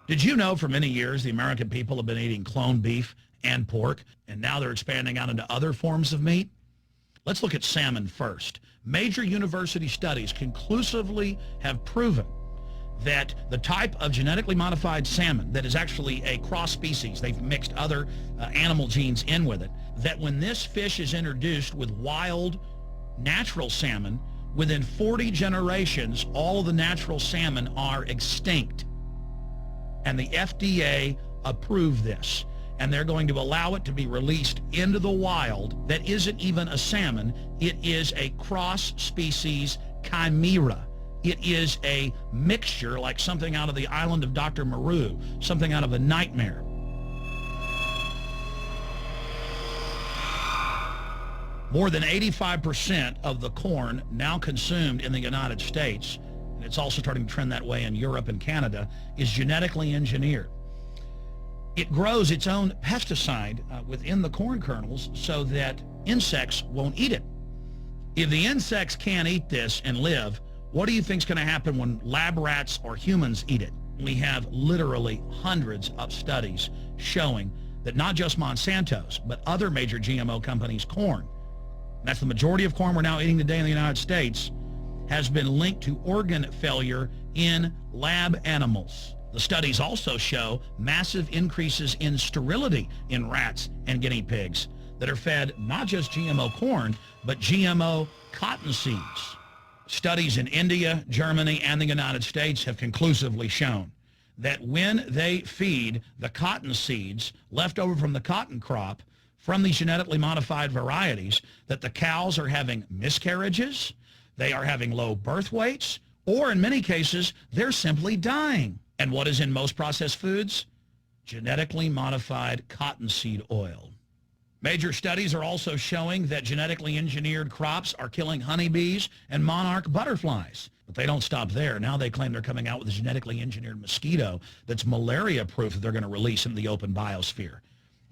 Did you know for many years the American people have been eating cloned beef and pork, and now they're expanding out into other forms of meat? Let's look at salmon first. Major university studies conclusively have proven that the type of genetically modified salmon that is actually a cross species, they've mixed other animal genes in with it, that when this fish is introduced with wild natural salmon, within 40 generations, all of the natural salmon are extinct. And the FDA approved this. And they're going to allow it to be released into the wild that isn't even a salmon. It is a cross-species chimera. It is a mixture like something out of the island of Dr. Moreau, something out of a nightmare. More than 85% of the corn now consumed in the United States, and it's also starting to trend that way in Europe and Canada, is genetically engineered. It grows its own pesticide within the corn kernels so that insects won't eat it. If the insects can't eat this and live, what do you think is going to happen when lab rats or humans eat it? We have literally hundreds of studies showing that not just Monsanto's, but other major GMO companies' corn, that's the majority of corn we're now eating today in the United States, has been linked to organ failure in lab animals. The studies also show massive increases in sterility in rats and guinea pigs that are fed not just GMO corn, but GMO cotton seeds. Studies in India, Germany, and the United States have conclusively shown that when they feed the cotton seeds left over from the cotton crop from these genetically modified varieties, that the cows are having miscarriages, they are having low birth weights, or in many cases, they're simply dying. And what is in most processed foods? Genetically modified cottonseed oil. Major studies are also showing that genetically engineered crops are killing honeybees and monarch butterflies. But they don't stop there. Now they claim they're coming out with a genetically engineered mosquito that's malaria-proof that they're going to release into the open biosphere.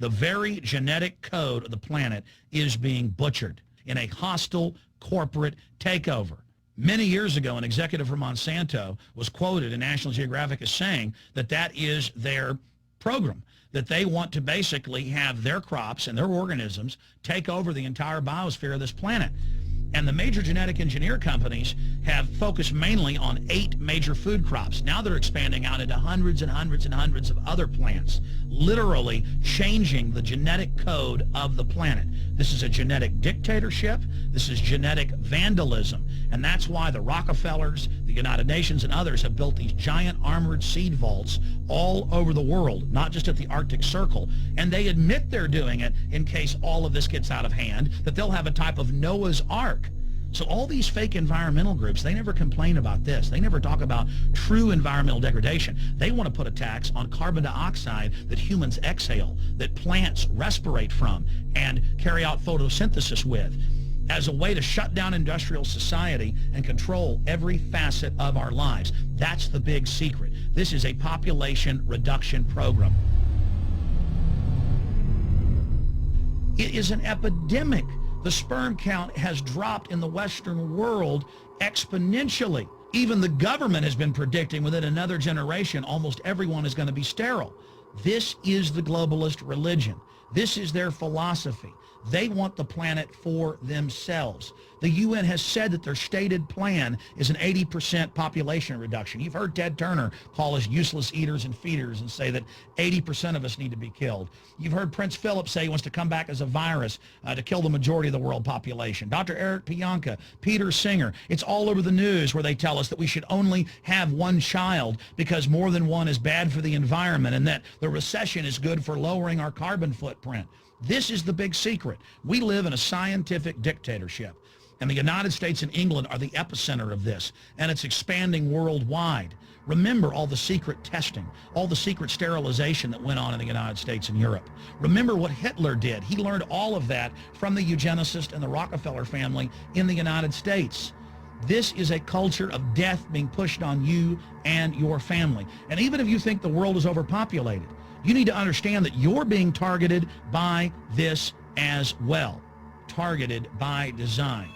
The very genetic code of the planet is being butchered in a hostile corporate takeover. Many years ago, an executive from Monsanto was quoted in National Geographic as saying that that is their program, that they want to basically have their crops and their organisms take over the entire biosphere of this planet. And the major genetic engineer companies have focused mainly on 8 major food crops. Now they're expanding out into hundreds and hundreds and hundreds of other plants, literally changing the genetic code of the planet. This is a genetic dictatorship. This is genetic vandalism. And that's why the Rockefellers, the United Nations, and others have built these giant armored seed vaults all over the world, not just at the Arctic Circle. And they admit they're doing it in case all of this gets out of hand, that they'll have a type of Noah's Ark. So all these fake environmental groups, they never complain about this. They never talk about true environmental degradation. They want to put a tax on carbon dioxide that humans exhale, that plants respirate from and carry out photosynthesis with, as a way to shut down industrial society and control every facet of our lives. That's the big secret. This is a population reduction program. It is an epidemic. The sperm count has dropped in the Western world exponentially. Even the government has been predicting within another generation, almost everyone is going to be sterile. This is the globalist religion. This is their philosophy. They want the planet for themselves. The UN has said that their stated plan is an 80% population reduction. You've heard Ted Turner call us useless eaters and feeders and say that 80% of us need to be killed. You've heard Prince Philip say he wants to come back as a virus to kill the majority of the world population. Dr. Eric Pianka, Peter Singer, it's all over the news where they tell us that we should only have one child because more than one is bad for the environment and that the recession is good for lowering our carbon footprint. This is the big secret. We live in a scientific dictatorship, and the United States and England are the epicenter of this, and it's expanding worldwide. Remember all the secret testing, all the secret sterilization that went on in the United States and Europe. Remember what Hitler did. He learned all of that from the eugenicist and the Rockefeller family in the United States. This is a culture of death being pushed on you and your family. And even if you think the world is overpopulated, you need to understand that you're being targeted by this as well, targeted by design.